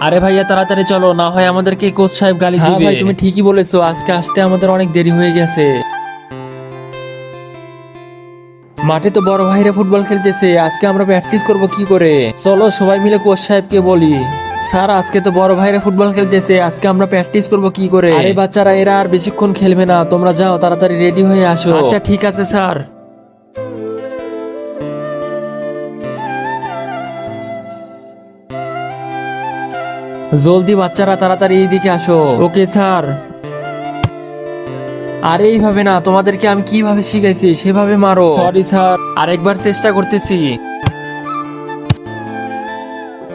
আরে ভাইয়া তাড়াতাড়ি চলো, না হয় আমাদেরকে কোচ সাহেব গালি দিবে। ভাই তুমি ঠিকই বলেছো, আজকে আসতে আমাদের অনেক দেরি হয়ে গেছে। মাঠে তো বড় ভাইরা ফুটবল খেলতেছে, আজকে আমরা প্র্যাকটিস করব কি করে? চলো সবাই মিলে কোচ সাহেবকে বলি, স্যার আজকে তো বড় ভাইরা ফুটবল খেলতেছে, আজকে আমরা প্র্যাকটিস করব কি করে? আরে বাচ্চারা, এরা আর বেশিক্ষণ খেলবে না, তোমরা যাও তাড়াতাড়ি রেডি হয়ে আসো। আচ্ছা ঠিক আছে স্যার। জলদি বাচ্চারা তাড়াতাড়ি এইদিকে আসো। Okay sir. আরে এইভাবে না, তোমাদেরকে আমি কিভাবে শিখাইছি সেভাবে মারো। সরি স্যার, আরেকবার চেষ্টা করতেছি।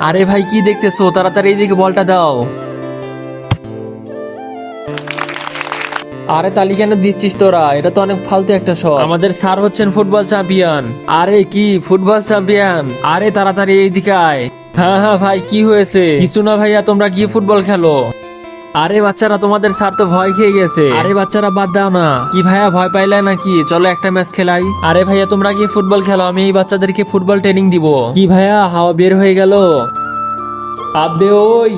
আরে ভাই কি দেখতেছো, তাড়াতাড়ি এইদিকে বলটা দাও। আরে তালি কেন দিচ্ছিস তোরা? এটা তো অনেক ফালতু একটা শট। আমাদের স্যার হচ্ছেন ফুটবল চ্যাম্পিয়ন। আরে কি ফুটবল চ্যাম্পিয়ন? আরে তাড়াতাড়ি এইদিকে আয়। হ্যাঁ হ্যাঁ ভাই, কি হয়েছে? কিছু না ভাইয়া, তোমরা গিয়ে ফুটবল খেলো। আরে বাচ্চারা, তোমাদের স্যার তো ভয় খেয়ে গেছে। আরে বাচ্চারা বাদ দাও না। কি ভাইয়া ভয় পাইলে নাকি? চলো একটা ম্যাচ খেলাই। আরে ভাইয়া তোমরা গিয়ে ফুটবল খেলো, আমি এই বাচ্চাদেরকে ফুটবল ট্রেনিং দিব। কি ভাইয়া, হাওয়া বের হয়ে গেল। আব্বে ওই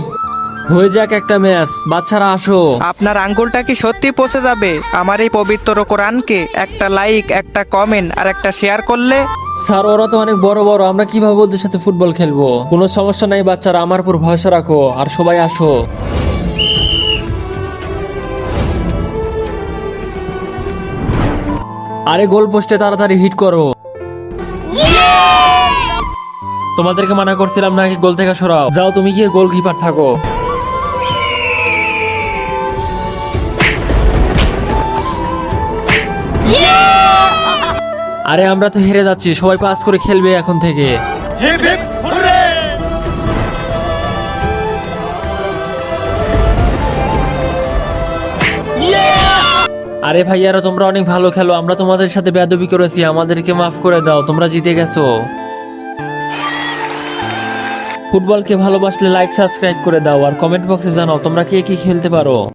হয়ে যাক একটা ম্যাচ, বাচ্চারা আসো। আপনার আঙ্গুলটা কি সত্যি পচে যাবে আমার এই পবিত্র কোরআনকে একটা লাইক, একটা কমেন্ট আর একটা শেয়ার করলে? স্যার ওরা তো অনেক বড় বড়, আমরা কিভাবে ওদের সাথে ফুটবল খেলবো? কোনো সমস্যা নাই বাচ্চারা, আমার উপর ভরসা রাখো আর সবাই আসো। আরে গোল পোস্টে তাড়াতাড়ি হিট করো। তোমাদেরকে মানা করছিলাম নাকি গোল থেকে সরাও। যাও তুমি গিয়ে গোলকিপার থাকো। আরে আমরা তো হেরে যাচ্ছি, সবাই পাস করে খেলবে এখন থেকে। আরে ভাইয়ারা তোমরা অনেক ভালো খেলো, আমরা তোমাদের সাথে বেয়াদবি করেছি, আমাদেরকে মাফ করে দাও, তোমরা জিতে গেছো। ফুটবলকে ভালোবাসলে লাইক সাবস্ক্রাইব করে দাও আর কমেন্ট বক্সে জানাও তোমরা কে কি খেলতে পারো।